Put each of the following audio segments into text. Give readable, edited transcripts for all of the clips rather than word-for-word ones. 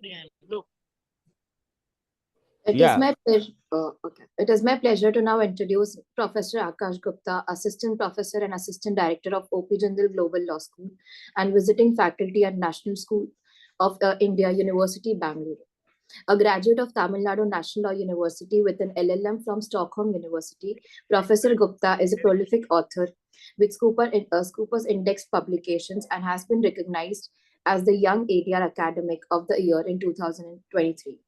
It is Yeah, my pleasure. Okay. It is my pleasure to now introduce Professor Akash Gupta, Assistant Professor and Assistant Director of OP Jindal Global Law School and visiting faculty at National School of India, University, Bangalore. A graduate of Tamil Nadu National Law University with an LLM from Stockholm University, Professor Gupta is a prolific author with Scooper's Index publications and has been recognized as the Young ADR Academic of the Year in 2023.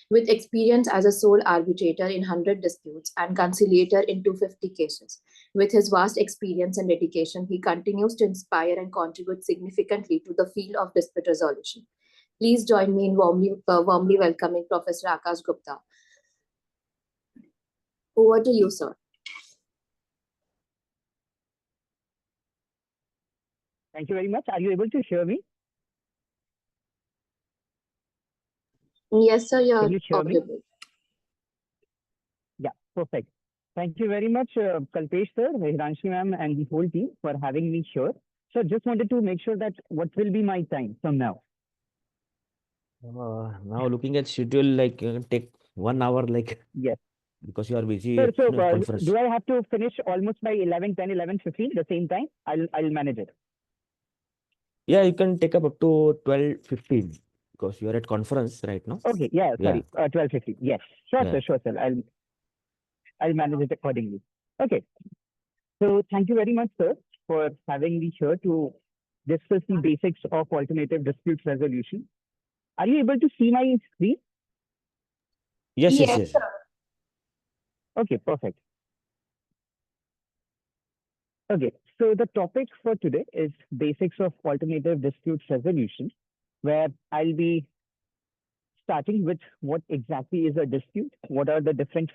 With experience as a sole arbitrator in 100 disputes and conciliator in 250 cases, with his vast experience and dedication, he continues to inspire and contribute significantly to the field of dispute resolution. Please join me in warmly welcoming Professor Akash Gupta. Over to you, sir. Thank you very much. Are you able to hear me? Yes, sir, you Can are you hear me? audible. Yeah, perfect. Thank you very much, Kalpesh sir, Hiranshi ma'am, and the whole team for having me here. So just wanted to make sure that what will be my time from now? now looking at schedule, like take 1 hour, like Yes. because you are busy Sir, so in a conference. do I have to finish almost by 11:10, 11:15 the same time? I'll manage it. Yeah, you can take up to 12:15 because you are at conference right now. Okay, yeah, Yeah, sorry, 12:50. Yes, yeah. sure, sir. I'll manage it accordingly. Okay, so thank you very much, sir, for having me here to discuss the basics of alternative dispute resolution. Are you able to see my screen? Yes, yes, Yes, yes. sir. Okay, perfect. Okay, so the topic for today is basics of alternative dispute resolution, where I'll be starting with what exactly is a dispute, what are the different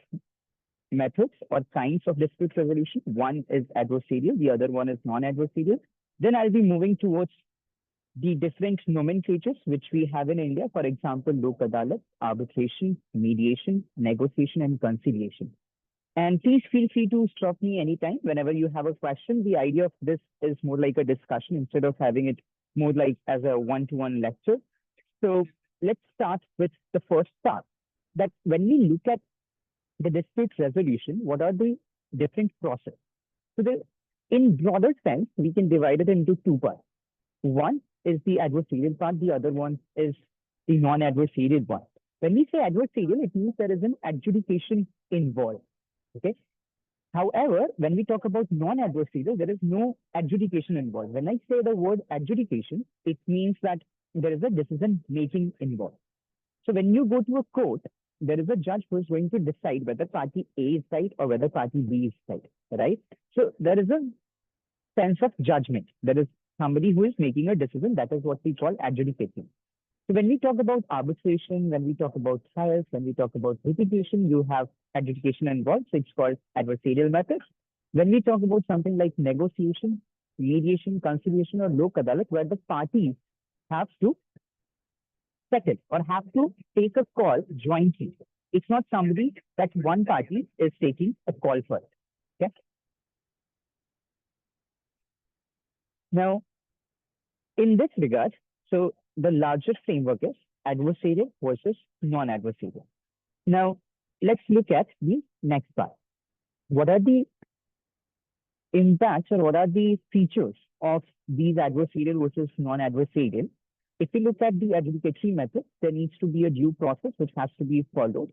methods or kinds of dispute resolution. One is adversarial, the other one is non-adversarial. Then I'll be moving towards the different nomenclatures which we have in India, for example, Lok Adalat, arbitration, mediation, negotiation, and conciliation. And please feel free to stop me anytime whenever you have a question. The idea of this is more like a discussion instead of having it more like as a one-to-one lecture. So let's start with the first part. That when we look at the dispute resolution, what are the different process? So in broader sense, we can divide it into two parts. One is the adversarial part, the other one is the non-adversarial one. When we say adversarial, it means there is an adjudication involved. Okay. However, when we talk about non-adversarial, there is no adjudication involved. When I say the word adjudication, it means that there is a decision making involved. So when you go to a court, there is a judge who is going to decide whether party A is right or whether party B is right, right? So there is a sense of judgment. There is somebody who is making a decision. That is what we call adjudication. So when we talk about arbitration, when we talk about trials, when we talk about litigation, you have adjudication involved. So it's called adversarial methods. When we talk about something like negotiation, mediation, conciliation, or lok adalat, where the parties have to settle or have to take a call jointly. It's not somebody that one party is taking a call for. Okay. Now, in this regard, so the larger framework is adversarial versus non-adversarial. Now, let's look at the next part. What are the impacts or what are the features of these adversarial versus non-adversarial? If you look at the adjudicatory method, there needs to be a due process which has to be followed.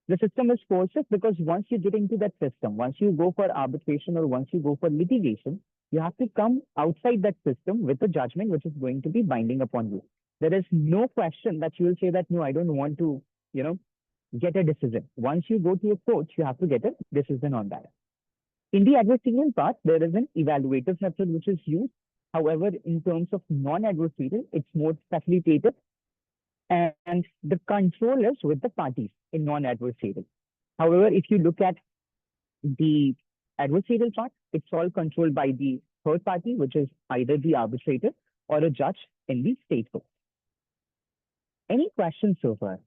The system is coercive because once you get into that system, once you go for arbitration or once you go for litigation, you have to come outside that system with a judgment which is going to be binding upon you. There is no question that you will say that, no, I don't want to, get a decision. Once you go to a court, you have to get a decision on that. In the adversarial part, there is an evaluative method which is used. However, in terms of non-adversarial, it's more facilitative and the control is with the parties in non-adversarial. However, if you look at the adversarial part, it's all controlled by the third party, which is either the arbitrator or a judge in the state court. Any questions so far?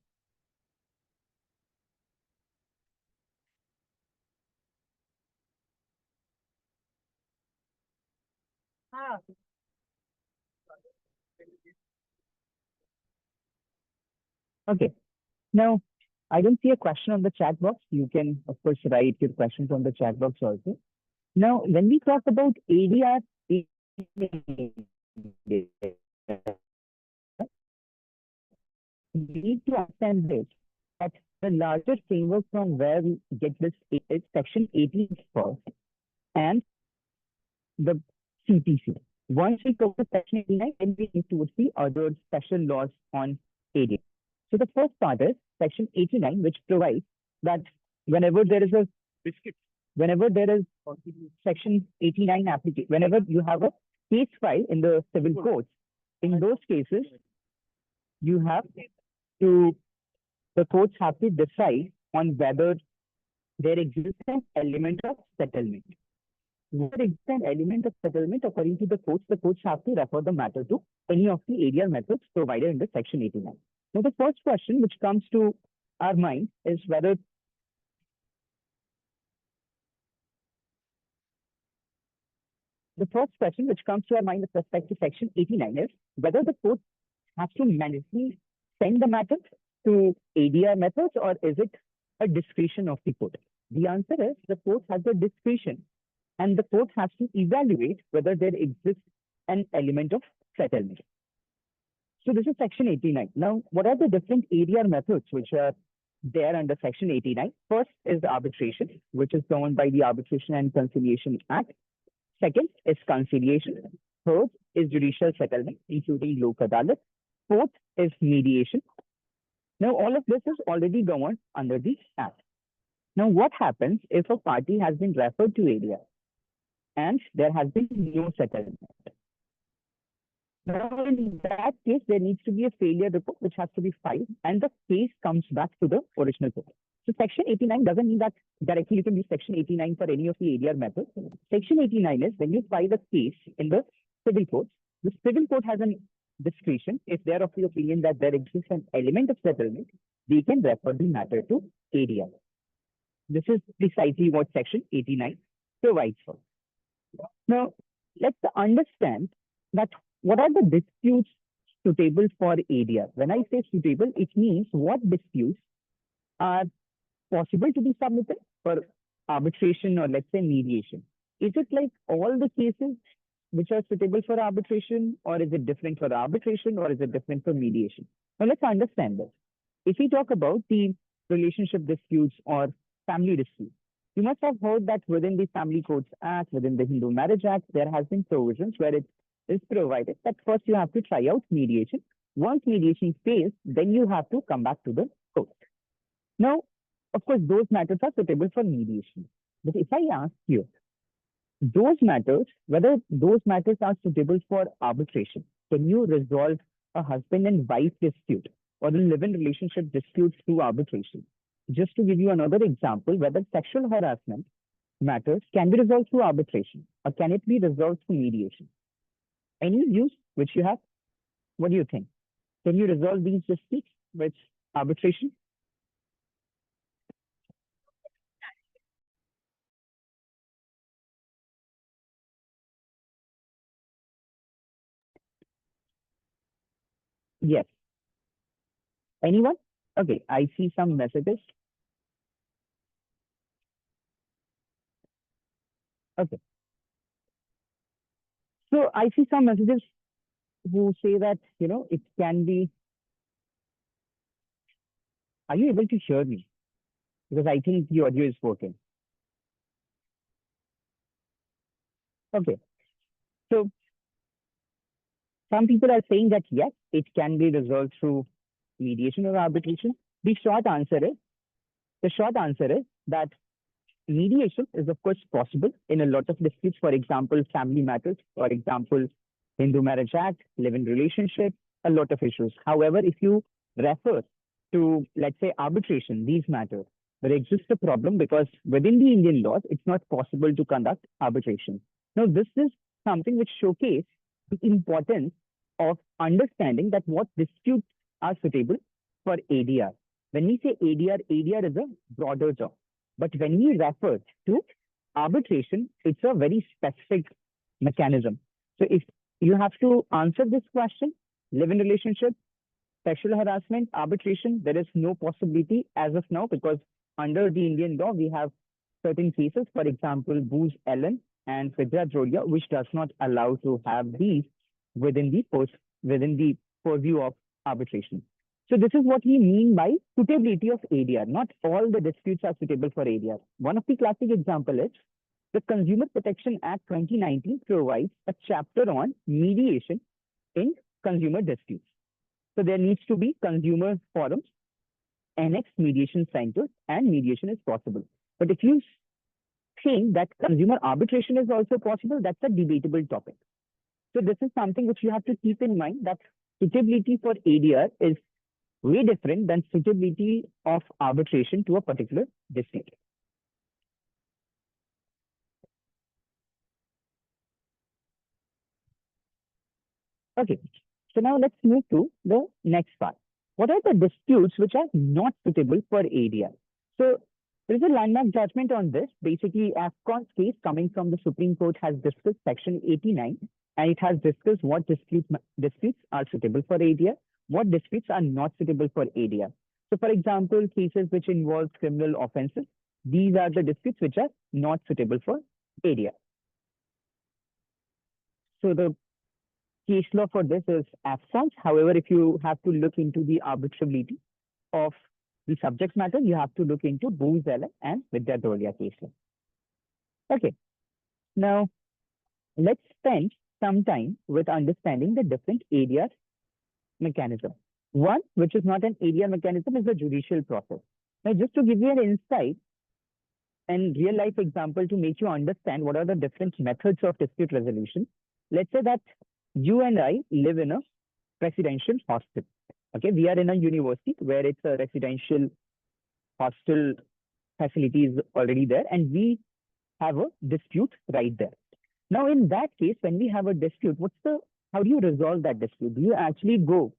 Okay. Now, I don't see a question on the chat box. You can, of course, write your questions on the chat box also. Now, when we talk about ADR, we need to understand this, that the larger framework from where we get this is Section 18 first and the CPC. Once we cover Section 89, then we need towards the other special laws on ADR. So the first part is Section 89, which provides that whenever there is a Section 89 application, whenever you have a case file in the civil courts, in those cases, you have to, the courts have to decide on whether there exists an element of settlement. Where there exists an element of settlement, according to the courts have to refer the matter to any of the ADR methods provided in the Section 89. Now, the first question which comes to our mind is whether with respect to Section 89 is whether the court has to mandatory send the matter to ADR methods, or is it a discretion of the court? The answer is the court has the discretion, and the court has to evaluate whether there exists an element of settlement. So this is Section 89. Now, what are the different ADR methods which are there under Section 89? First is the arbitration, which is governed by the Arbitration and Conciliation Act. Second is conciliation. Third is judicial settlement, including lok adalat. Fourth is mediation. Now, all of this is already governed under the Act. Now, what happens if a party has been referred to ADR and there has been no settlement? Now, in that case, there needs to be a failure report which has to be filed, and the case comes back to the original court. So Section 89 doesn't mean that directly you can use Section 89 for any of the ADR methods. Section 89 is when you file a case in the civil court, the civil court has a discretion. If they are of the opinion that there exists an element of settlement, they can refer the matter to ADR. This is precisely what Section 89 provides for. Now, let's understand that what are the disputes suitable for ADR? When I say suitable, it means what disputes are possible to be submitted for arbitration or, let's say, mediation. Is it like all the cases which are suitable for arbitration, or is it different for arbitration, or is it different for mediation? Now, let's understand this. If we talk about the relationship disputes or family disputes, you must have heard that within the Family Courts Act, within the Hindu Marriage Act, there has been provisions where it is provided that first you have to try out mediation. Once mediation fails, then you have to come back to the court. Now, of course, those matters are suitable for mediation. But if I ask you, those matters, whether those matters are suitable for arbitration, can you resolve a husband and wife dispute or a live-in relationship dispute through arbitration? Just to give you another example, whether sexual harassment matters can be resolved through arbitration, or can it be resolved through mediation? Any views which you have? What do you think? Can you resolve these disputes with arbitration? Yes. Anyone? Okay, I see some messages. Okay. So I see some messages who say that, it can be. Are you able to hear me? Because I think the audio is working. Okay. So some people are saying that, yes, it can be resolved through mediation or arbitration. The short answer is that mediation is, of course, possible in a lot of disputes. For example, family matters, for example, Hindu Marriage Act, live-in relationship, a lot of issues. However, if you refer to, let's say, arbitration, these matters, there exists a problem because within the Indian laws, it's not possible to conduct arbitration. Now, this is something which showcases the importance of understanding that what disputes are suitable for ADR. When we say ADR, ADR is a broader term. But when we refer to arbitration, it's a very specific mechanism. So if you have to answer this question, live-in relationship, sexual harassment, arbitration, there is no possibility as of now because under the Indian law, we have certain cases, for example, Booz Allen and Vidya Jodia, which does not allow to have these within within the purview of arbitration. So this is what we mean by suitability of ADR. Not all the disputes are suitable for ADR. One of the classic example is the Consumer Protection Act 2019 provides a chapter on mediation in consumer disputes. So there needs to be consumer forums, annex mediation centers, and mediation is possible. But if you think that consumer arbitration is also possible, that's a debatable topic. So this is something which you have to keep in mind, that suitability for ADR is way different than suitability of arbitration to a particular dispute. Okay, so now let's move to the next part. What are the disputes which are not suitable for ADR? So there is a landmark judgment on this. Basically, AFCON's case coming from the Supreme Court has discussed Section 89, and it has discussed what disputes are suitable for ADR, what disputes are not suitable for ADR. So, for example, cases which involve criminal offenses, these are the disputes which are not suitable for ADR. So the case law for this is AFCON's. However, if you have to look into the arbitrability of the subject matter, you have to look into Booz Allen and Vidya Jodia case law. Okay, now let's spend some time with understanding the different ADR mechanism. One, which is not an ADR mechanism, is the judicial process. Now, just to give you an insight and real life example to make you understand what are the different methods of dispute resolution, let's say that you and I live in a residential hostel. Okay, we are in a university where it's a residential hostel facility is already there, and we have a dispute right there. Now, in that case, when we have a dispute, how do you resolve that dispute? Do you actually go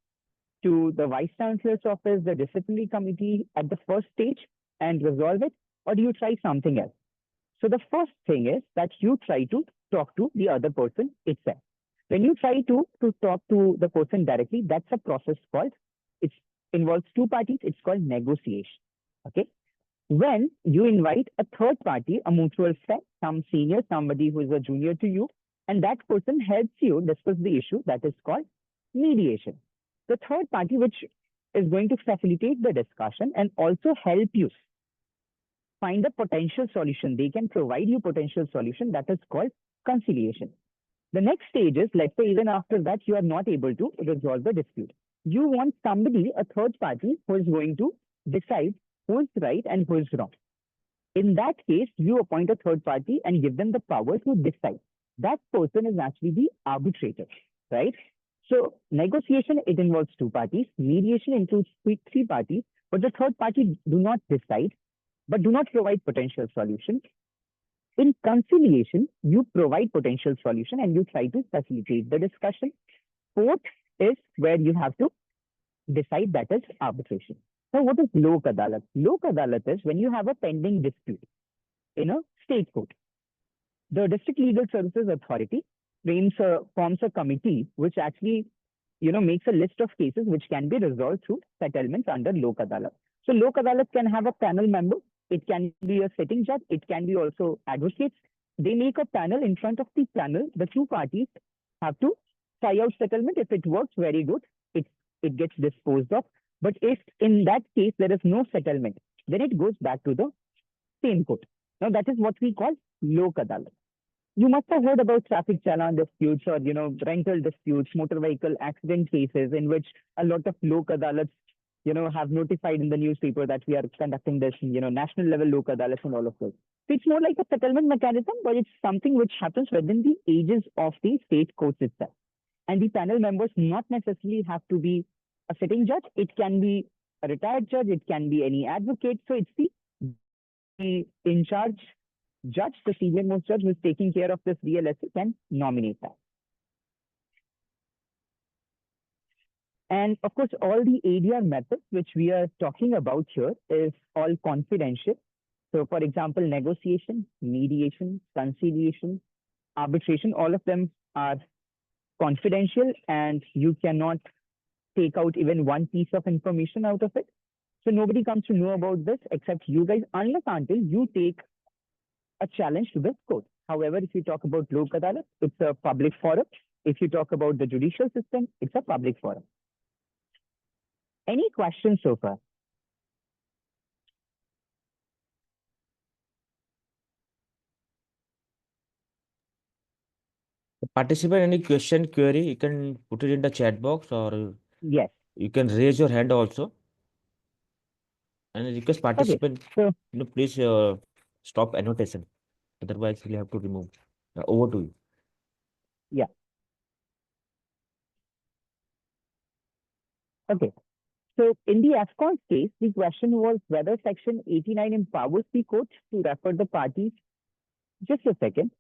to the Vice Chancellor's office, the disciplinary committee at the first stage and resolve it, or do you try something else? So the first thing is that you try to talk to the other person itself. When you try to talk to the person directly, that's a process called, it involves two parties, it's called negotiation. Okay. When you invite a third party, a mutual friend, some senior, somebody who is a junior to you, and that person helps you discuss the issue, that is called mediation. The third party, which is going to facilitate the discussion and also help you find a potential solution. They can provide you potential solution, that is called conciliation. The next stage is, let's say even after that, you are not able to resolve the dispute. You want somebody, a third party, who is going to decide who is right and who is wrong. In that case, you appoint a third party and give them the power to decide. That person is actually the arbitrator, right? So negotiation, it involves two parties. Mediation includes three parties, but the third party do not decide, but do not provide potential solution. In conciliation, you provide potential solution and you try to facilitate the discussion. Fourth is where you have to decide, that is arbitration. Now, what is Lok Adalat? Lok Adalat is when you have a pending dispute in a state court. The District Legal Services Authority forms a committee which actually, makes a list of cases which can be resolved through settlements under Lok Adalat. So Lok Adalat can have a panel member. It can be a sitting judge. It can be also advocates. They make a panel. In front of the panel, the two parties have to try out settlement. If it works, very good. It gets disposed of. But if in that case there is no settlement, then it goes back to the same court. Now that is what we call Lok Adalat. You must have heard about traffic challan disputes or rental disputes, motor vehicle accident cases in which a lot of Lok Adalats have notified in the newspaper that we are conducting this, national level Lok Adalats and all of those. So it's more like a settlement mechanism, but it's something which happens within the ages of the state courts itself. And the panel members not necessarily have to be a sitting judge. It can be a retired judge. It can be any advocate. So it's the in charge judge, the senior most judge who is taking care of this VLSA can nominate that. And of course, all the ADR methods which we are talking about here is all confidential. So for example, negotiation, mediation, conciliation, arbitration, all of them are confidential and you cannot take out even one piece of information out of it. So nobody comes to know about this except you guys, unless until you take a challenge to this court. However, if you talk about Lok Adalat, it's a public forum. If you talk about the judicial system, it's a public forum. Any questions so far? Participant, any question, query, you can put it in the chat box, or Yes. you can raise your hand also. And request participant, So please stop annotation. Otherwise, we'll have to remove. Over to you. yeah. Okay. So in the AFCON case, the question was whether Section 89 empowers the court to refer the parties. Just a second.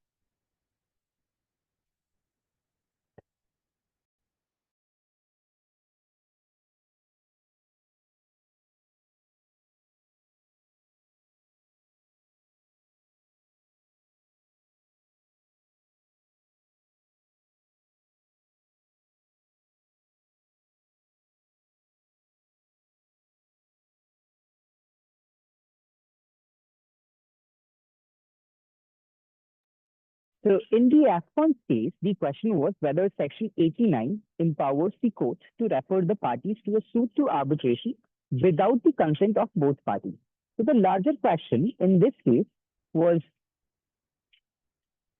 So in the AFCON case, the question was whether Section 89 empowers the court to refer the parties to a suit to arbitration without the consent of both parties. So the larger question in this case was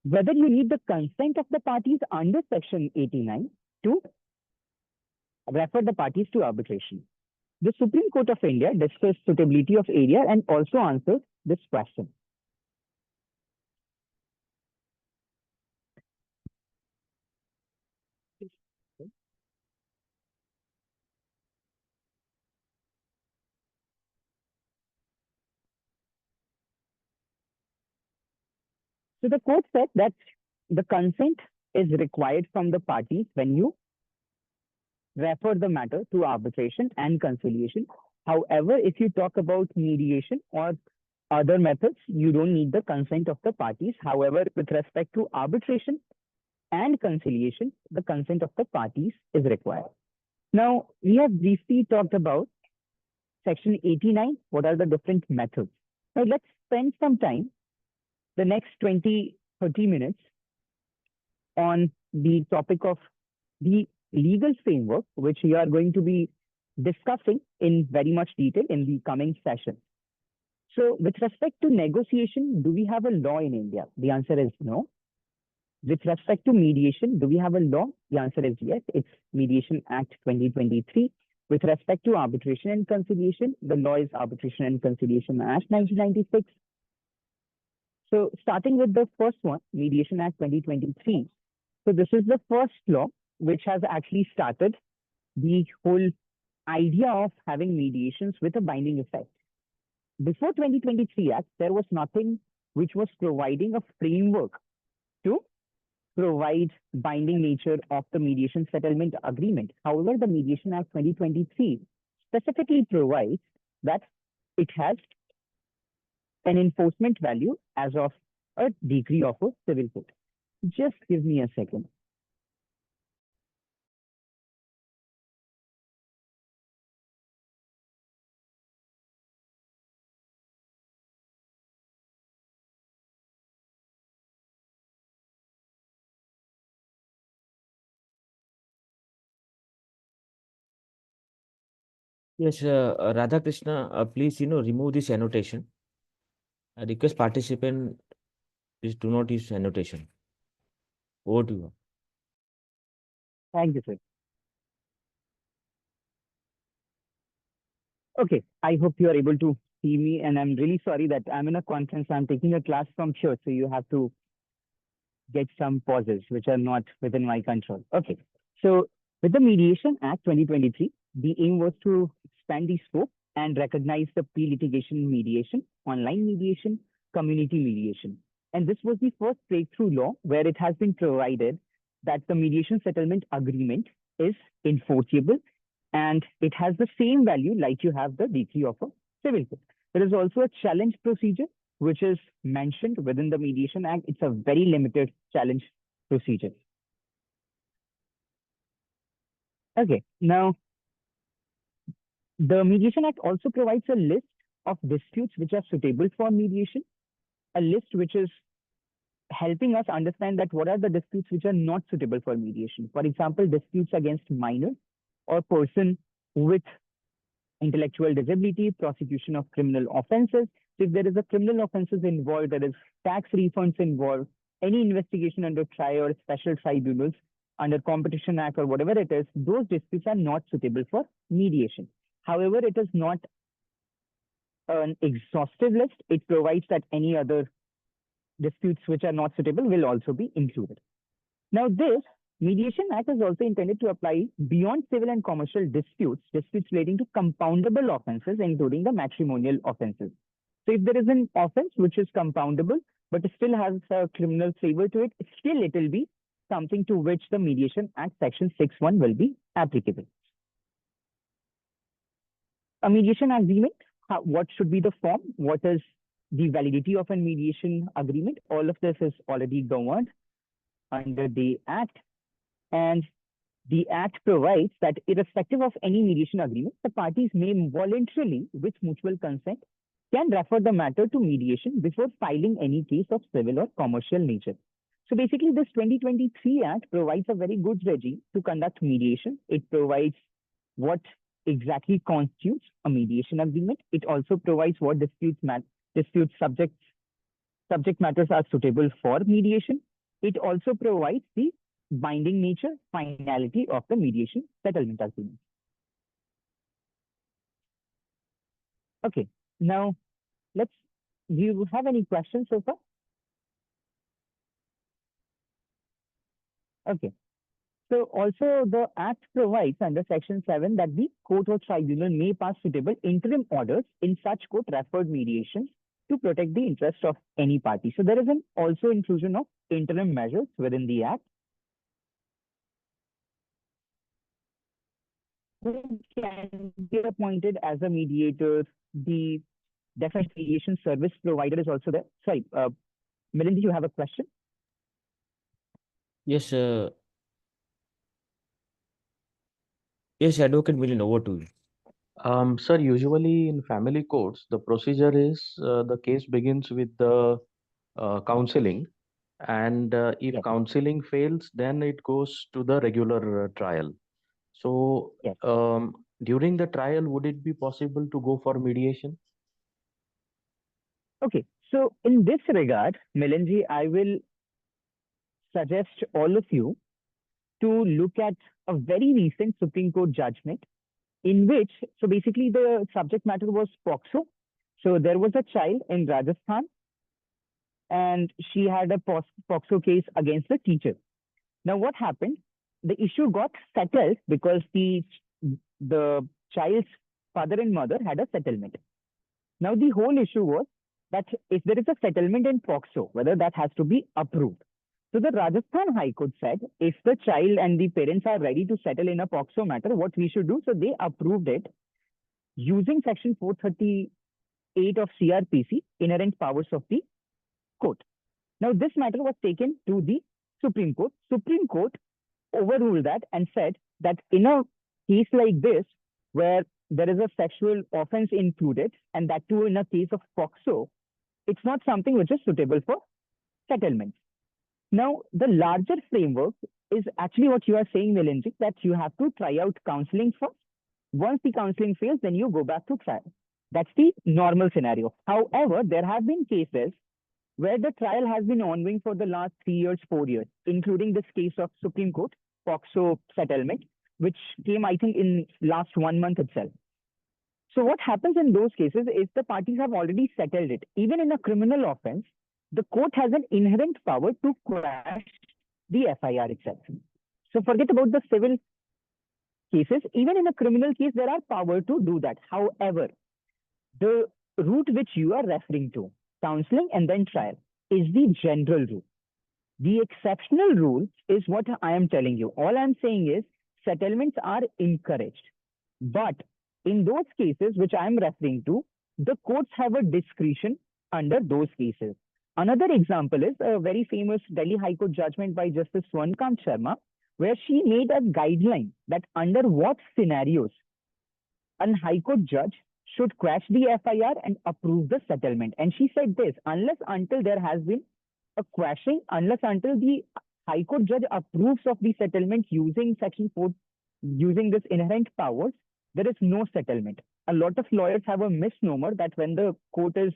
whether you need the consent of the parties under Section 89 to refer the parties to arbitration. The Supreme Court of India discussed suitability of ADR and also answered this question. So the court said that the consent is required from the parties when you refer the matter to arbitration and conciliation. However, if you talk about mediation or other methods, you don't need the consent of the parties. However, with respect to arbitration and conciliation, the consent of the parties is required. Now, we have briefly talked about Section 89. What are the different methods? Now, let's spend some time, the next 20, 30 minutes, on the topic of the legal framework, which we are going to be discussing in very much detail in the coming session. So with respect to negotiation, do we have a law in India? The answer is no. With respect to mediation, do we have a law? The answer is yes. It's Mediation Act 2023. With respect to arbitration and conciliation, the law is Arbitration and Conciliation Act 1996. So starting with the first one, Mediation Act 2023. So this is the first law which has actually started the whole idea of having mediations with a binding effect. Before 2023 Act, there was nothing which was providing a framework to provide binding nature of the mediation settlement agreement. However, the Mediation Act 2023 specifically provides that it has an enforcement value as of a decree of a civil court. Just give me a second. Yes, Radha Krishna, please, remove this annotation. I request participant, please do not use annotation. Over to you. Thank you, sir. Okay, I hope you are able to see me, and I'm really sorry that I'm in a conference. I'm taking a class from here, so you have to get some pauses which are not within my control. Okay, so with the Mediation Act 2023, the aim was to expand the scope and recognize the pre-litigation mediation, online mediation, community mediation. And this was the first breakthrough law where it has been provided that the mediation settlement agreement is enforceable and it has the same value like you have the decree of a civil court. There is also a challenge procedure which is mentioned within the Mediation Act. It's a very limited challenge procedure. Okay, now The Mediation Act also provides a list of disputes which are suitable for mediation, a list which is helping us understand that what are the disputes which are not suitable for mediation. For example, disputes against minors or person with intellectual disability, prosecution of criminal offenses. So if there is a criminal offenses involved, there is tax refunds involved, any investigation under trial or special tribunals under Competition Act or whatever it is, those disputes are not suitable for mediation. However, it is not an exhaustive list. It provides that any other disputes which are not suitable will also be included. Now, this Mediation Act is also intended to apply beyond civil and commercial disputes, disputes relating to compoundable offenses, including the matrimonial offenses. So if there is an offense which is compoundable, but still has a criminal flavor to it, still it will be something to which the Mediation Act Section 6(1) will be applicable. A mediation agreement, what should be the form? What is the validity of a mediation agreement? All of this is already governed under the Act. And the Act provides that irrespective of any mediation agreement, the parties may voluntarily, with mutual consent, can refer the matter to mediation before filing any case of civil or commercial nature. So basically, this 2023 Act provides a very good regime to conduct mediation. It provides what exactly constitutes a mediation agreement. It also provides what dispute subject matters are suitable for mediation. It also provides the binding nature, finality of the mediation settlement agreement. Okay, now do you have any questions so far? Okay. So also the Act provides under Section 7 that the court or tribunal may pass suitable interim orders in such court-referred mediations to protect the interest of any party. So there is an also inclusion of interim measures within the Act. Who can be appointed as a mediator? The definite mediation service provider is also there. Sorry, Milind, you have a question? Yes, yes, Advocate Milind, over to you. Sir, usually in family courts, the procedure is the case begins with the counseling, and if Yes. counseling fails, then it goes to the regular trial. So, Yes. during the trial, would it be possible to go for mediation? Okay, so in this regard, Milanji, I will suggest all of you to look at a very recent Supreme Court judgment in which, so basically the subject matter was POXO. So there was a child in Rajasthan and she had a POXO case against the teacher. Now what happened? The issue got settled because the child's father and mother had a settlement. Now the whole issue was that if there is a settlement in POXO, whether that has to be approved. So the Rajasthan High Court said, if the child and the parents are ready to settle in a POXO matter, what we should do? So they approved it using Section 438 of CRPC, inherent powers of the court. Now this matter was taken to the Supreme Court. Supreme Court overruled that and said that in a case like this, where there is a sexual offense included, and that too in a case of POXO, it's not something which is suitable for settlement. Now, the larger framework is actually what you are saying, Milinji, that you have to try out counseling first. Once the counseling fails, then you go back to trial. That's the normal scenario. However, there have been cases where the trial has been ongoing for the last 3 years, 4 years, including this case of Supreme Court, POXO settlement, which came, I think, in last 1 month itself. So what happens in those cases is the parties have already settled it. Even in a criminal offense, the court has an inherent power to quash the FIR itself. So forget about the civil cases. Even in a criminal case, there are power to do that. However, the route which you are referring to, counseling and then trial, is the general rule. The exceptional rule is what I am telling you. All I'm saying is settlements are encouraged. But in those cases which I'm referring to, the courts have a discretion under those cases. Another example is a very famous Delhi High Court judgment by Justice Swarnkant Sharma, where she made a guideline that under what scenarios a High Court judge should quash the FIR and approve the settlement. And she said this, unless until there has been a quashing, unless until the High Court judge approves of the settlement using Section 4, using this inherent powers, there is no settlement. A lot of lawyers have a misnomer that when the court is,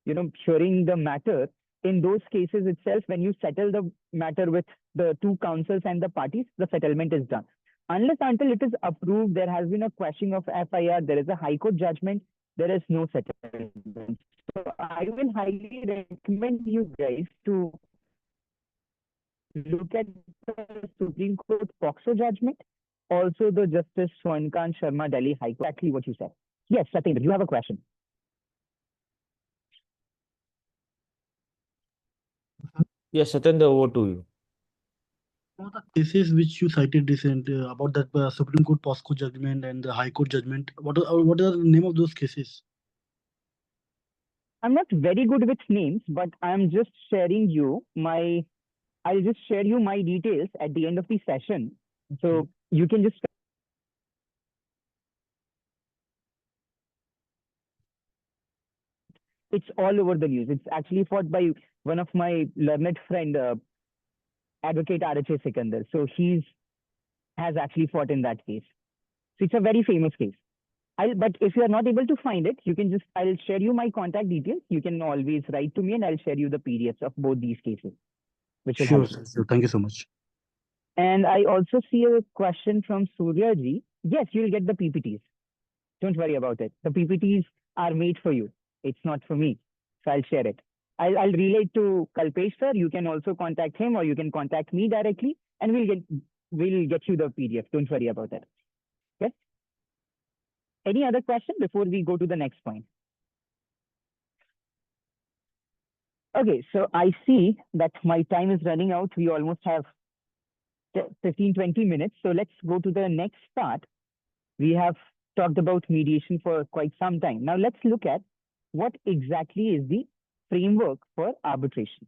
hearing the matter, in those cases itself, when you settle the matter with the two counsels and the parties, the settlement is done. Unless until it is approved, there has been a quashing of FIR, there is a High Court judgment, there is no settlement. So I will highly recommend you guys to look at the Supreme Court POXO judgment, also the Justice Swankant Sharma Delhi High Court. Exactly what you said. Yes, Satendra, you have a question. Yes, Satyendra, over to you. Some of the cases which you cited recent about that Supreme Court POSCO judgment and the High Court judgment, what are the name of those cases? I'm not very good with names, but I'm just sharing you my, I'll just share you my details at the end of the session. So you can just it's all over the news. It's actually fought by one of my learned friend, Advocate RHA Sikandar. So has actually fought in that case. So it's a very famous case. But if you are not able to find it, you can I'll share you my contact details. You can always write to me and I'll share you the PDFs of both these cases. Which will Sure, help. sir. Thank you so much. And I also see a question from Surya ji. Yes, you'll get the PPTs. Don't worry about it. The PPTs are made for you. It's not for me. So I'll share it. I'll relay it to Kalpesh sir. You can also contact him or you can contact me directly and we'll get you the PDF. Don't worry about that. Okay. Any other question before we go to the next point? Okay, so I see that my time is running out. We almost have 15-20 minutes. So let's go to the next part. We have talked about mediation for quite some time. Now let's look at what exactly is the framework for arbitration.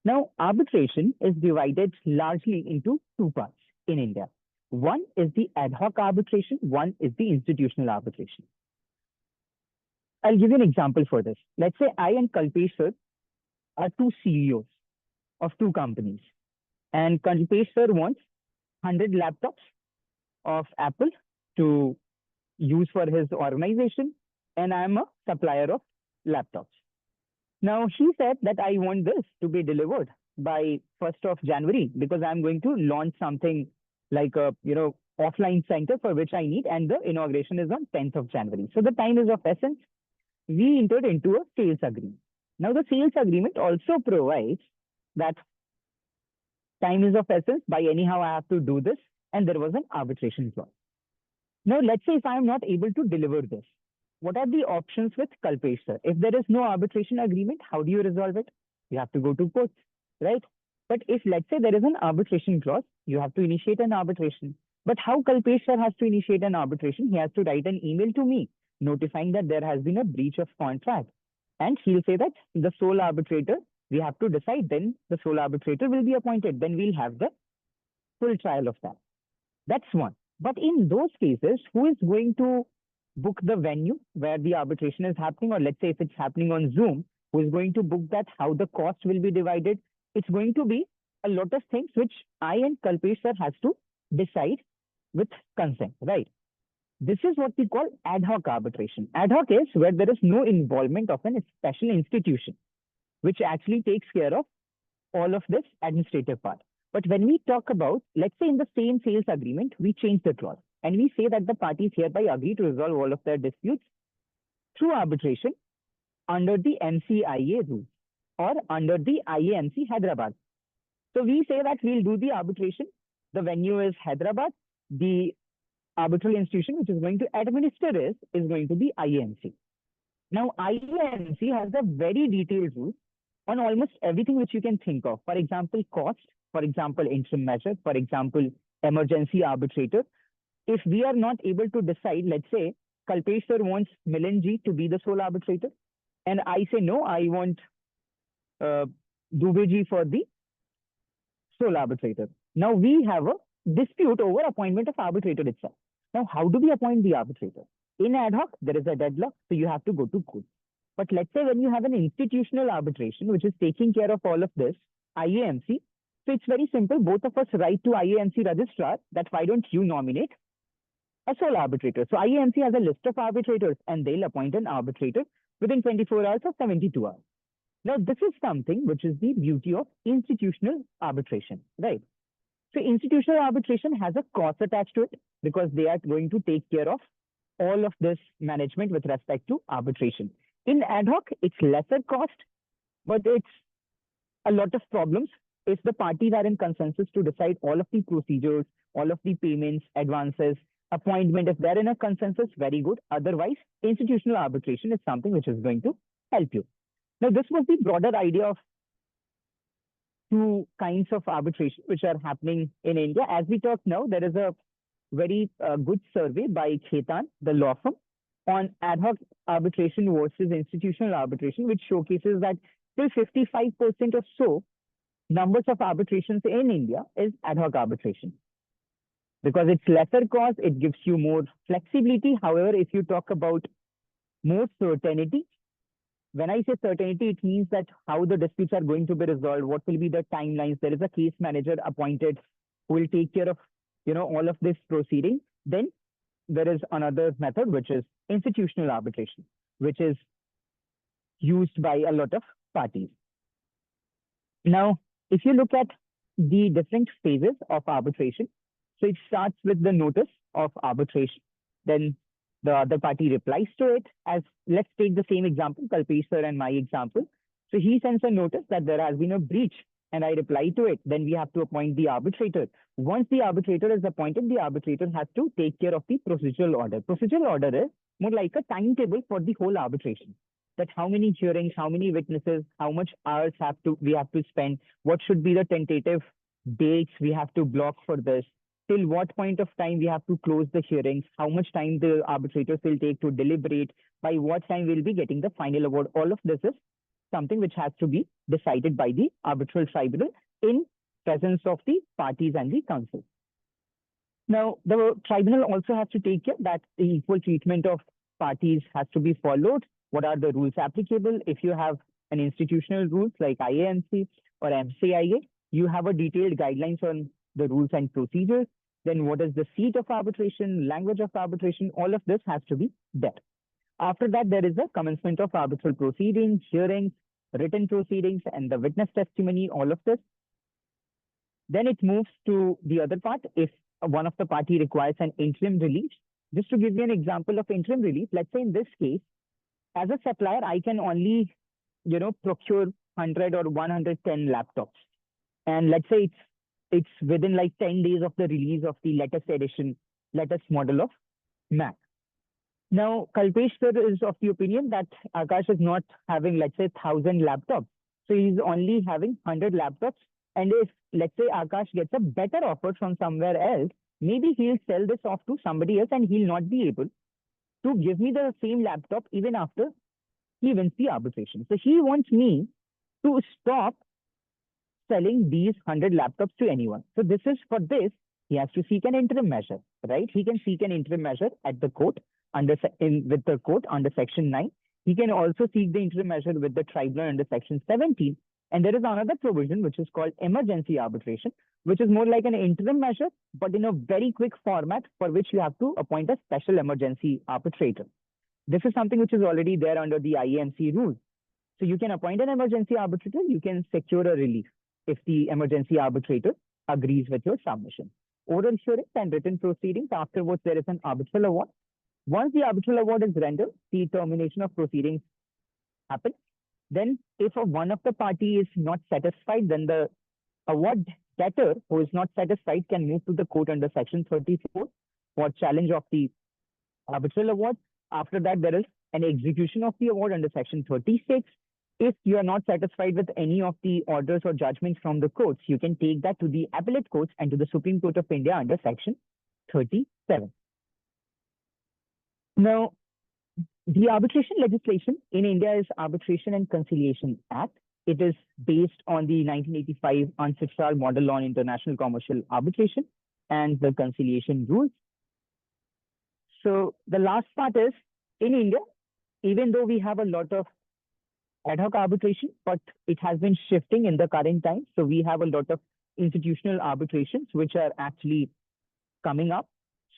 Now, arbitration is divided largely into two parts in India. One is the ad hoc arbitration, one is the institutional arbitration. I'll give you an example for this. Let's say I and Kalpesh sir are two CEOs of two companies. And Kalpesh sir wants 100 laptops of Apple to use for his organization. And I'm a supplier of laptops. Now, he said that I want this to be delivered by 1st of January because I'm going to launch something like a, offline center for which I need, and the inauguration is on 10th of January. So the time is of essence. We entered into a sales agreement. Now, the sales agreement also provides that time is of essence. By anyhow, I have to do this, and there was an arbitration clause. Now, let's say if I am not able to deliver this, what are the options with Kalpesh sir? If there is no arbitration agreement, how do you resolve it? You have to go to court, right? But if, let's say, there is an arbitration clause, you have to initiate an arbitration. But how Kalpesh sir has to initiate an arbitration? He has to write an email to me notifying that there has been a breach of contract. And he'll say that the sole arbitrator, we have to decide, then the sole arbitrator will be appointed. Then we'll have the full trial of that. That's one. But in those cases, who is going to book the venue where the arbitration is happening? Or let's say if it's happening on Zoom, who is going to book that? How the cost will be divided? It's going to be a lot of things which I and Kalpesh sir has to decide with consent, right? This is what we call ad hoc arbitration. Ad hoc is where there is no involvement of a special institution, which actually takes care of all of this administrative part. But when we talk about, let's say in the same sales agreement, we change the clause and we say that the parties hereby agree to resolve all of their disputes through arbitration under the MCIA rules or under the IAMC Hyderabad. So we say that we'll do the arbitration. The venue is Hyderabad. The arbitral institution which is going to administer is going to be IAMC. Now, IAMC has a very detailed rule on almost everything which you can think of. For example, cost, for example, interim measure, for example, emergency arbitrator. If we are not able to decide, let's say, Kalpesh sir wants Milan ji to be the sole arbitrator, and I say, no, I want Dubey ji for the sole arbitrator. Now, we have a dispute over appointment of arbitrator itself. Now, how do we appoint the arbitrator? In ad hoc, there is a deadlock, so you have to go to court. But let's say when you have an institutional arbitration, which is taking care of all of this, IAMC, so it's very simple. Both of us write to IAMC registrar that why don't you nominate a sole arbitrator. So IAMC has a list of arbitrators and they'll appoint an arbitrator within 24 hours or 72 hours. Now, this is something which is the beauty of institutional arbitration, right? So institutional arbitration has a cost attached to it because they are going to take care of all of this management with respect to arbitration. In ad hoc, it's lesser cost, but it's a lot of problems if the parties are in consensus to decide all of the procedures, all of the payments, advances, appointment. If they're in a consensus, very good. Otherwise, institutional arbitration is something which is going to help you. Now, this was the broader idea of two kinds of arbitration which are happening in India. As we talk now, there is a very good survey by Khetan, the law firm, on ad hoc arbitration versus institutional arbitration, which showcases that till 55% or so numbers of arbitrations in India is ad hoc arbitration. Because it's lesser cost, it gives you more flexibility. However, if you talk about more certainty, when I say certainty, it means that how the disputes are going to be resolved, what will be the timelines. There is a case manager appointed who will take care of, all of this proceeding. Then there is another method, which is institutional arbitration, which is used by a lot of parties. Now, if you look at the different phases of arbitration, so it starts with the notice of arbitration. Then the other party replies to it. As let's take the same example, Kalpesh sir and my example. So he sends a notice that there has been a breach and I reply to it. Then we have to appoint the arbitrator. Once the arbitrator is appointed, the arbitrator has to take care of the procedural order. Procedural order is more like a timetable for the whole arbitration. That how many hearings, how many witnesses, how much hours we have to spend, what should be the tentative dates we have to block for this, till what point of time we have to close the hearings, how much time the arbitrators will take to deliberate, by what time we'll be getting the final award. All of this is something which has to be decided by the arbitral tribunal in presence of the parties and the counsel. Now, the tribunal also has to take care that the equal treatment of parties has to be followed. What are the rules applicable? If you have an institutional rules like IAMC or MCIA, you have a detailed guidelines on the rules and procedures. Then what is the seat of arbitration, language of arbitration, all of this has to be there. After that, there is a commencement of arbitral proceedings, hearings, written proceedings, and the witness testimony, all of this. Then it moves to the other part. If one of the party requires an interim release, just to give you an example of interim release, let's say in this case, as a supplier, I can only, procure 100 or 110 laptops. And let's say it's within like 10 days of the release of the latest model of Mac. Now, Kalpesh sir is of the opinion that Akash is not having, let's say, 1,000 laptops. So he's only having 100 laptops. And if, let's say, Akash gets a better offer from somewhere else, maybe he'll sell this off to somebody else and he'll not be able to give me the same laptop even after he wins the arbitration. So he wants me to stop selling these 100 laptops to anyone. So this is for this, he has to seek an interim measure, right? He can seek an interim measure at the court with the court under Section 9. He can also seek the interim measure with the tribunal under Section 17. And there is another provision which is called emergency arbitration, which is more like an interim measure, but in a very quick format for which you have to appoint a special emergency arbitrator. This is something which is already there under the IAMC rules. So you can appoint an emergency arbitrator, you can secure a relief if the emergency arbitrator agrees with your submission. Oral hearings and written proceedings, afterwards there is an arbitral award. Once the arbitral award is rendered, the termination of proceedings happens. Then if one of the party is not satisfied, then the award debtor who is not satisfied can move to the court under Section 34 for challenge of the arbitral award. After that, there is an execution of the award under Section 36. If you are not satisfied with any of the orders or judgments from the courts, you can take that to the appellate courts and to the Supreme Court of India under Section 37. Now, the arbitration legislation in India is Arbitration and Conciliation Act. It is based on the 1985 ancestral model on international commercial arbitration and the conciliation rules. So the last part is, in India, even though we have a lot of ad hoc arbitration, but it has been shifting in the current times. So we have a lot of institutional arbitrations which are actually coming up.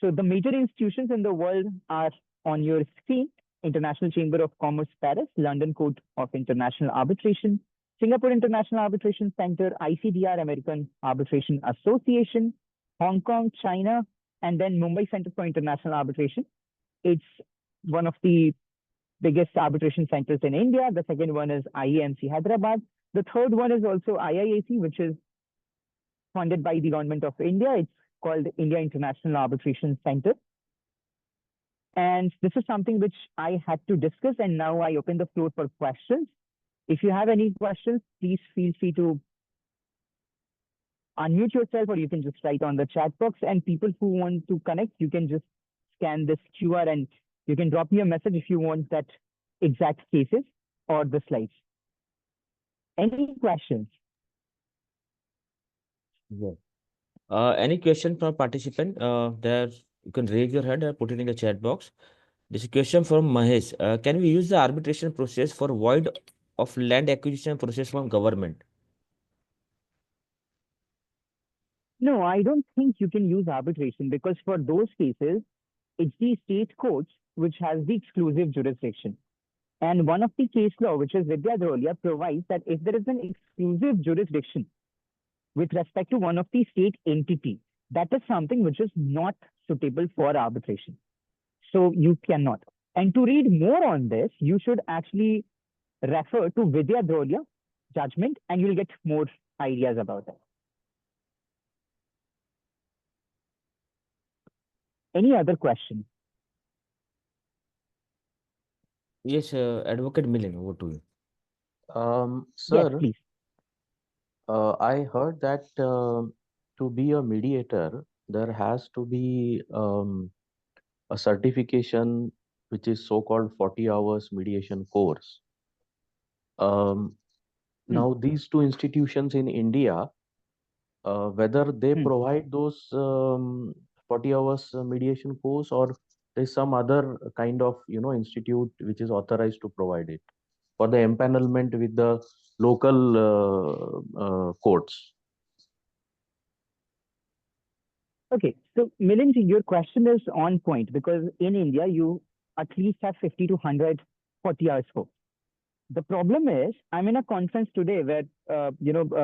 So the major institutions in the world are on your screen: International Chamber of Commerce, Paris; London Court of International Arbitration; Singapore International Arbitration Center; ICDR, American Arbitration Association; Hong Kong, China; and then Mumbai Center for International Arbitration. It's one of the biggest arbitration centers in India. The second one is IAMC Hyderabad. The third one is also IIAC, which is funded by the government of India. It's called India International Arbitration Center. And this is something which I had to discuss, and now I open the floor for questions. If you have any questions, please feel free to unmute yourself, or you can just write on the chat box. And people who want to connect, you can just scan this QR and you can drop me a message if you want that exact cases or the slides. Any questions? Yeah. Any question from participant? There you can raise your hand or put it in the chat box. This is a question from Mahesh. Can we use the arbitration process for void of land acquisition process from government? No, I don't think you can use arbitration, because for those cases, it's the state courts which has the exclusive jurisdiction. And one of the case law, which is Vidya Drolia, provides that if there is an exclusive jurisdiction with respect to one of the state entity, that is something which is not suitable for arbitration. So you cannot. And to read more on this, you should actually refer to Vidya Drolia judgment, and you'll get more ideas about that. Any other question? Yes, Advocate Milind, over to you. Yes, Sir, please. I heard that to be a mediator, there has to be a certification which is so-called 40 hours mediation course. Now, these two institutions in India, whether they provide those 40 hours mediation course, or there's some other kind of institute which is authorized to provide it for the empanelment with the local courts. Okay, so Milind, your question is on point, because in India, you at least have 50 to 100 40 hours course. The problem is, I'm in a conference today where,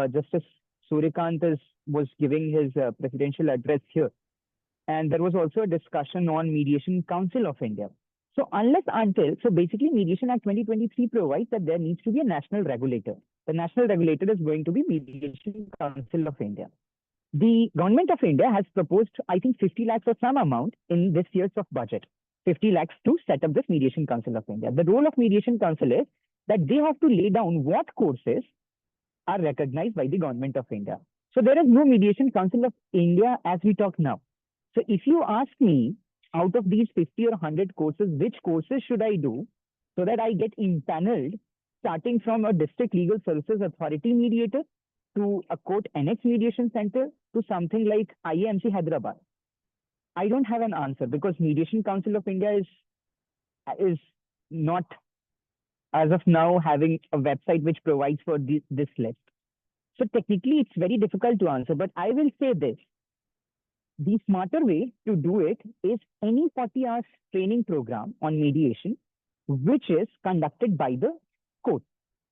Justice Suryakant was giving his presidential address here. And there was also a discussion on Mediation Council of India. So basically Mediation Act 2023 provides that there needs to be a national regulator. The national regulator is going to be Mediation Council of India. The government of India has proposed, I think, 50 lakhs or some amount in this year's of budget, 50 lakhs to set up this Mediation Council of India. The role of Mediation Council is that they have to lay down what courses are recognized by the government of India. So there is no Mediation Council of India as we talk now. So if you ask me, out of these 50 or 100 courses, which courses should I do so that I get impaneled, starting from a district legal services authority mediator to a court annex mediation center to something like IAMC Hyderabad, I don't have an answer, because Mediation Council of India is not, as of now, having a website which provides for this list. So technically, it's very difficult to answer, but I will say this. The smarter way to do it is any 40 hours training program on mediation, which is conducted by the court.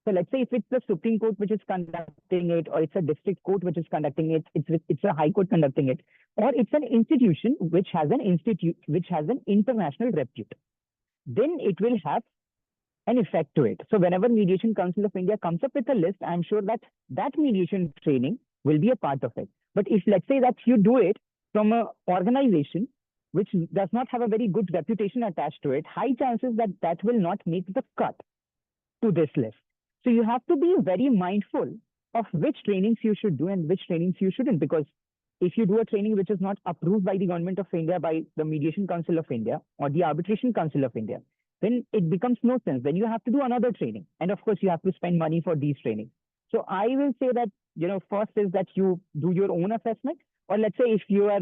So let's say if it's the Supreme Court which is conducting it, or it's a district court which is conducting it, it's a high court conducting it, or it's an institution which has an international repute, then it will have an effect to it. So whenever Mediation Council of India comes up with a list, I'm sure that that mediation training will be a part of it. But if, let's say, that you do it from an organization which does not have a very good reputation attached to it, high chances that that will not make the cut to this list. So you have to be very mindful of which trainings you should do and which trainings you shouldn't, because if you do a training which is not approved by the government of India, by the Mediation Council of India or the Arbitration Council of India, then it becomes no sense. Then you have to do another training. And of course, you have to spend money for these trainings. So I will say that, first is that you do your own assessment, or let's say if you are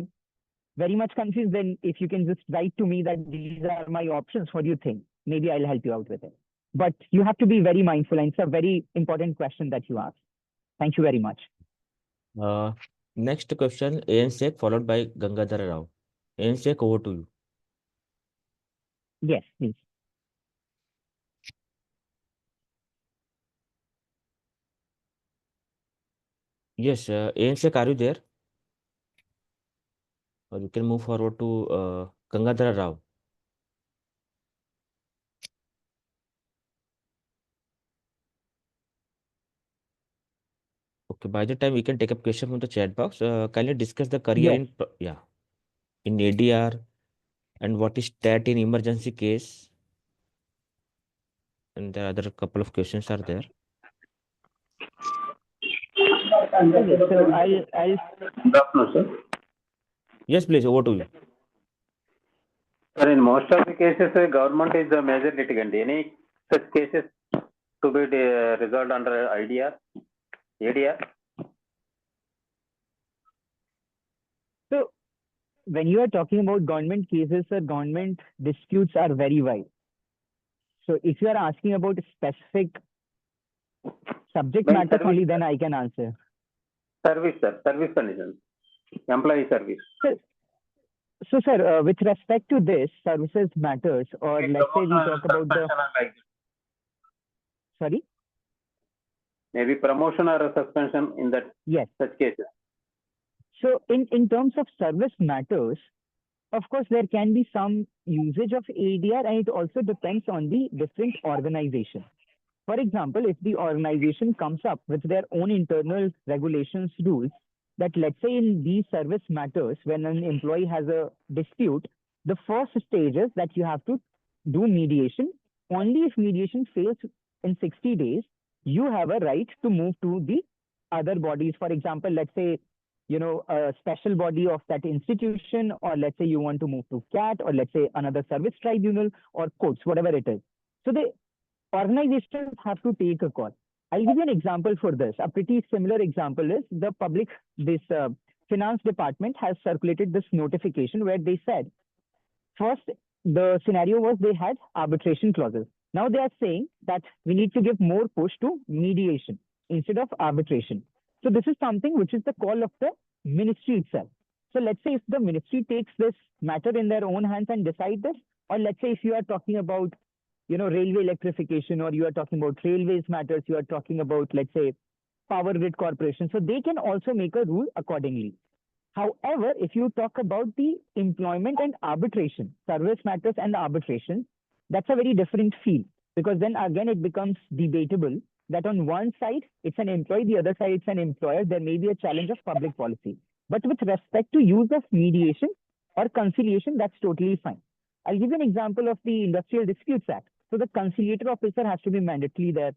very much confused, then if you can just write to me that these are my options, what do you think? Maybe I'll help you out with it. But you have to be very mindful, and it's a very important question that you asked. Thank you very much. Next question, AN Sheikh, followed by Gangadhar Rao. AN Sheikh, over to you. Yes, please. Yes, AN Sheikh, are you there? Or you can move forward to Gangadhar Rao. Okay, by the time we can take up question from the chat box, can you discuss the career Yes. in ADR and what is stat in emergency case? And the other couple of questions are there. Okay, so I'll Good afternoon, sir. Yes, please, over to you. Sir, in most of the cases, government is the major litigant. Any such cases to be resolved under IDR, ADR? So when you are talking about government cases, government disputes are very wide. So if you are asking about a specific subject By matter service, only, then I can answer. Service, sir. Service conditions. Employee service. So, sir, with respect to this, services matters, or let's say we talk about the... Like Sorry? maybe promotion or a suspension in that Yes. such cases. So in terms of service matters, of course, there can be some usage of ADR, and it also depends on the different organization. For example, if the organization comes up with their own internal regulations, rules, that let's say in these service matters, when an employee has a dispute, the first stage is that you have to do mediation. Only if mediation fails in 60 days, you have a right to move to the other bodies. For example, let's say, a special body of that institution, or let's say you want to move to CAT, or let's say another service tribunal or courts, whatever it is. So the organizations have to take a call. I'll give you an example for this. A pretty similar example is this finance department has circulated this notification where they said, first, the scenario was they had arbitration clauses. Now they are saying that we need to give more push to mediation instead of arbitration. So this is something which is the call of the ministry itself. So let's say if the ministry takes this matter in their own hands and decide this, or let's say if you are talking about, railway electrification, or you are talking about railways matters, you are talking about, let's say, power grid corporation. So they can also make a rule accordingly. However, if you talk about the employment and arbitration, service matters and arbitration, that's a very different field, because then again it becomes debatable that on one side it's an employee, the other side it's an employer. There may be a challenge of public policy. But with respect to use of mediation or conciliation, that's totally fine. I'll give you an example of the Industrial Disputes Act. So the conciliator officer has to be mandatory there.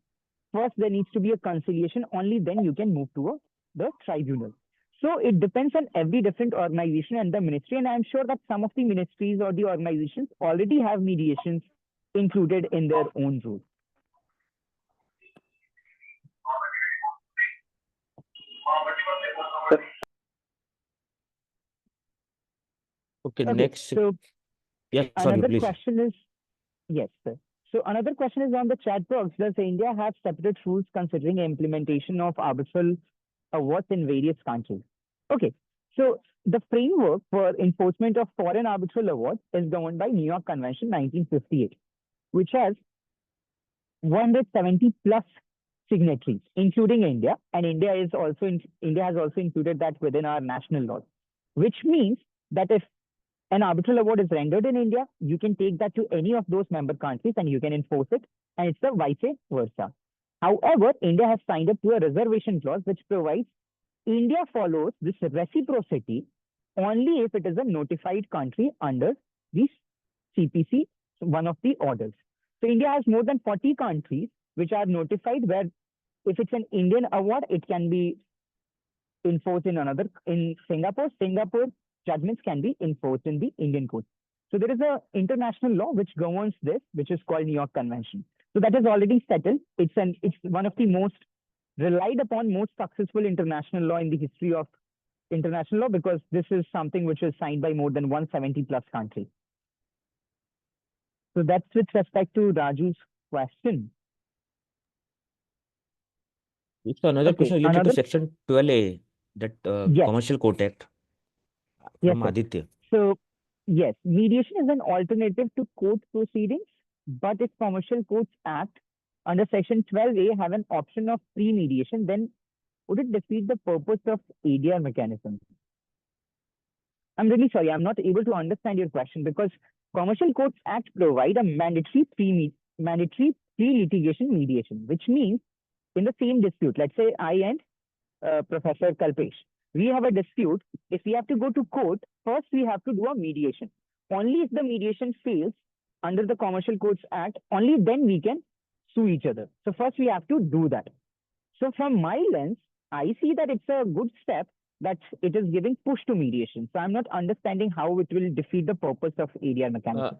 First, there needs to be a conciliation. Only then you can move to the tribunal. So it depends on every different organization and the ministry. And I'm sure that some of the ministries or the organizations already have mediations included in their own rules. Okay, next. So yes, sorry, another please. question is, yes, sir. So another question is on the chat box. Does India have separate rules considering implementation of arbitral awards in various countries? Okay, so the framework for enforcement of foreign arbitral awards is governed by New York Convention 1958, which has 170 plus signatories, including India, and India has also included that within our national laws, which means that if an arbitral award is rendered in India, you can take that to any of those member countries and you can enforce it, and it's the vice versa. However, India has signed up to a reservation clause which provides India follows this reciprocity only if it is a notified country under the CPC, one of the orders. So India has more than 40 countries which are notified, where if it's an Indian award, it can be enforced in Singapore. Singapore judgments can be enforced in the Indian court. So there is an international law which governs this, which is called New York Convention. So that is already settled. It's one of the most relied upon, most successful international law in the history of international law because this is something which is signed by more than 170 plus countries. So that's with respect to Raju's question. So another Okay, question related to another, section 12A, that yes, Commercial Court Act yes, from sir. Aditya. So yes, mediation is an alternative to court proceedings, but if Commercial Courts Act under Section 12A have an option of pre-mediation, then would it defeat the purpose of ADR mechanism? I'm really sorry, I'm not able to understand your question because Commercial Courts Act provide a mandatory pre-litigation mediation, which means in the same dispute, let's say I and Professor Kalpesh, we have a dispute. If we have to go to court, first we have to do a mediation. Only if the mediation fails under the Commercial Courts Act, only then we can sue each other. So first we have to do that. So from my lens, I see that it's a good step that it is giving push to mediation. So I'm not understanding how it will defeat the purpose of ADR mechanism.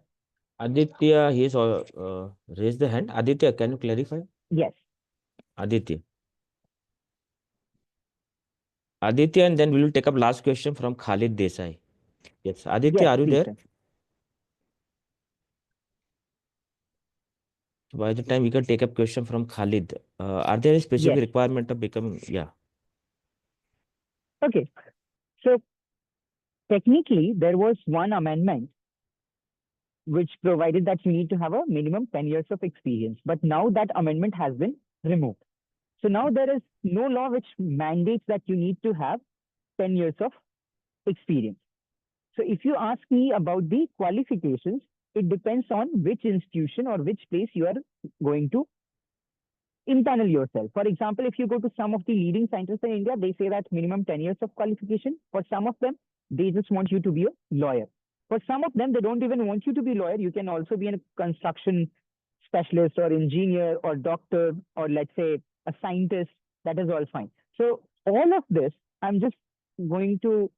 Aditya, he has raised the hand. Aditya, can you clarify? Yes. Aditya. Aditya, and then we will take up last question from Khalid Desai. Yes, Aditya, Yes, are you please, there? sir. By the time we can take up question from Khalid, are there any specific Yes. requirement of becoming, yeah. Okay. So technically, there was one amendment which provided that you need to have a minimum 10 years of experience. But now that amendment has been removed. So now there is no law which mandates that you need to have 10 years of experience. So if you ask me about the qualifications, it depends on which institution or which place you are going to impanel yourself. For example, if you go to some of the leading centers in India, they say that minimum 10 years of qualification. For some of them, they just want you to be a lawyer. For some of them, they don't even want you to be a lawyer. You can also be a construction specialist or engineer or doctor or let's say a scientist. That is all fine. So all of this, I'm just going to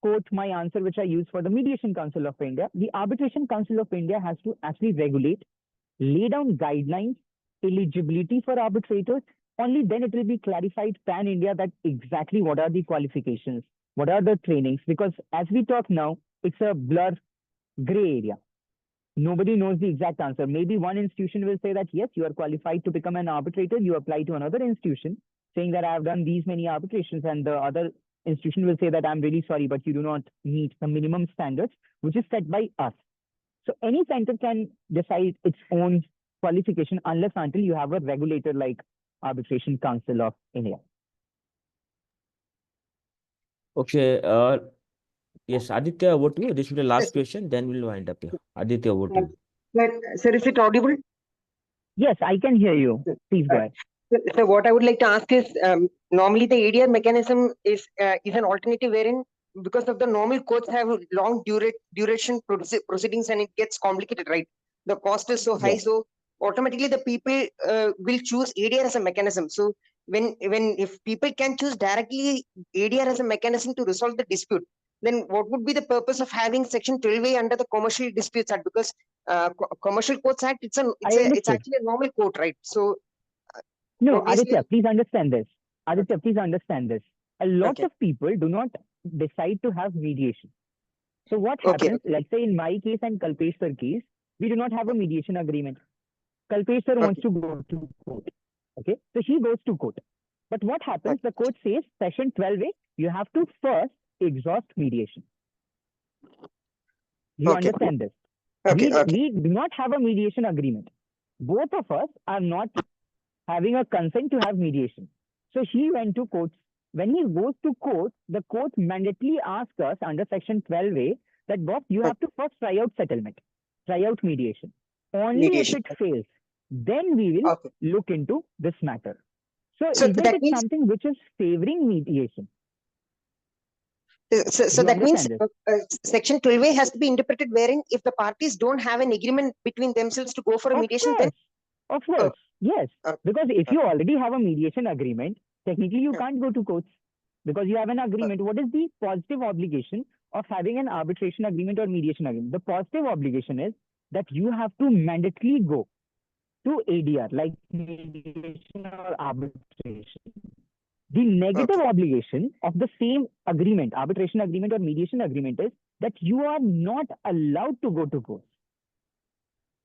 quote my answer, which I use for the Mediation Council of India. The Arbitration Council of India has to actually regulate, lay down guidelines, eligibility for arbitrators. Only then it will be clarified pan-India that exactly what are the qualifications, what are the trainings, because as we talk now, it's a blur, gray area. Nobody knows the exact answer. Maybe one institution will say that, yes, you are qualified to become an arbitrator. You apply to another institution saying that I have done these many arbitrations, and the other institution will say that I'm really sorry, but you do not meet the minimum standards, which is set by us. So any center can decide its own qualification unless until you have a regulator like Arbitration Council of India. Okay. Yes, Aditya, over to you. This will be the last question, then we'll wind up here. Aditya, over to you. But, sir, is it audible? Yes, I can hear you. Please go ahead. So what I would like to ask is, normally the ADR mechanism is an alternative wherein because of the normal courts have long duration proceedings and it gets complicated, right? The cost is so high, Yes. so automatically the people will choose ADR as a mechanism. So if people can choose directly ADR as a mechanism to resolve the dispute, then what would be the purpose of having Section 12A under the Commercial Disputes Act? Because Commercial Courts Act, it's understood. actually a normal court, right? So No, obviously, Aditya, please understand this. Aditya, please understand this. A lot Okay. of people do not decide to have mediation. So what Okay, happens, let's say in my case and Kalpesh sir case, we do not have a mediation agreement. Kalpesh sir wants to go to court. Okay, so he goes to court. But what happens, the court says, Section 12A, you have to first exhaust mediation. You Okay. understand this? Okay, We do not have a mediation agreement. Both of us are not having a consent to have mediation. So he went to court. When he goes to court, the court mandatorily asks us under Section 12A that, boss, you have to first try out settlement, try out mediation. Only Mediation. if it fails, then we will Okay. look into this matter. So So isn't that it means- something which is favoring mediation? So You that means understand Section 12A has to be interpreted wherein if the parties don't have an agreement between themselves to go for a Of mediation, then course, of course, yes. Okay. Because if you already have a mediation agreement, technically you can't go to courts because you have an agreement. What is the positive obligation of having an arbitration agreement or mediation agreement? The positive obligation is that you have to mandatorily go to ADR, like mediation or arbitration. The negative obligation of the same agreement, arbitration agreement or mediation agreement, is that you are not allowed to go to court.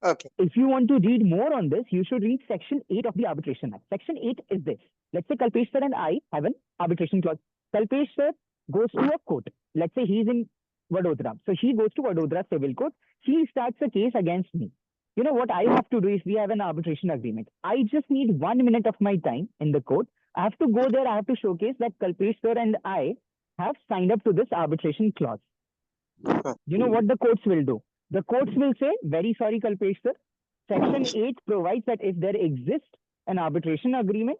Okay. If you want to read more on this, you should read Section 8 of the Arbitration Act. Section 8 is this. Let's say Kalpesh sir and I have an arbitration clause. Kalpesh sir goes to a court. Let's say he's in Vadodara. So he goes to Vadodara Civil Court. He starts a case against me. You know what I have to do is we have an arbitration agreement. I just need 1 minute of my time in the court. I have to go there. I have to showcase that Kalpesh sir and I have signed up to this arbitration clause. You know what the courts will do? The courts will say, very sorry, Kalpesh sir. Section 8 provides that if there exists an arbitration agreement,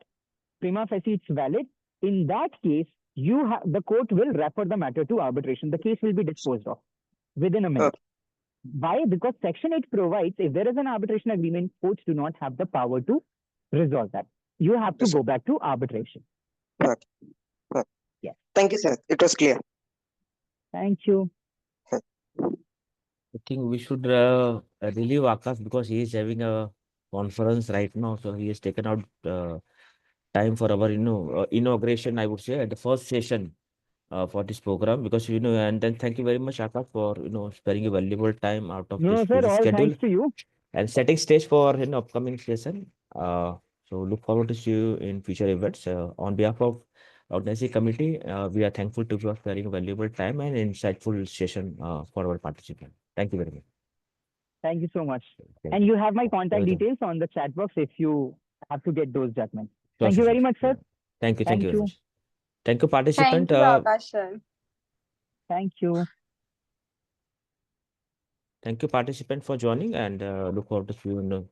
prima facie it's valid. In that case, the court will refer the matter to arbitration. The case will be disposed of within a minute. Why? Because Section 8 provides if there is an arbitration agreement, courts do not have the power to resolve that. You have to go back to arbitration. Yep. Yes. Thank you, sir. It was clear. Thank you. I think we should relieve Akash because he is having a conference right now. So he has taken out time for our, inauguration, I would say, at the first session for this program. Because, and then thank you very much, Akash, for, sparing a valuable time out of No, this sir, busy all schedule thanks to you. and setting stage for, upcoming session. So look forward to see you in future events. On behalf of organizing committee, we are thankful to you for sparing valuable time and insightful session for our participants. Thank you very much. Thank you so much. Okay. And you have my contact Welcome. details on the chat box if you have to get those judgments. Sure, Thank you sure, very sure. much, sir. Thank you. Thank Thank you very you. much. Thank you, participant. Thank you, Akash sir. Thank you. Thank you, participant, for joining, and look forward to see you in the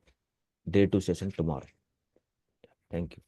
day 2 session tomorrow. Thank you.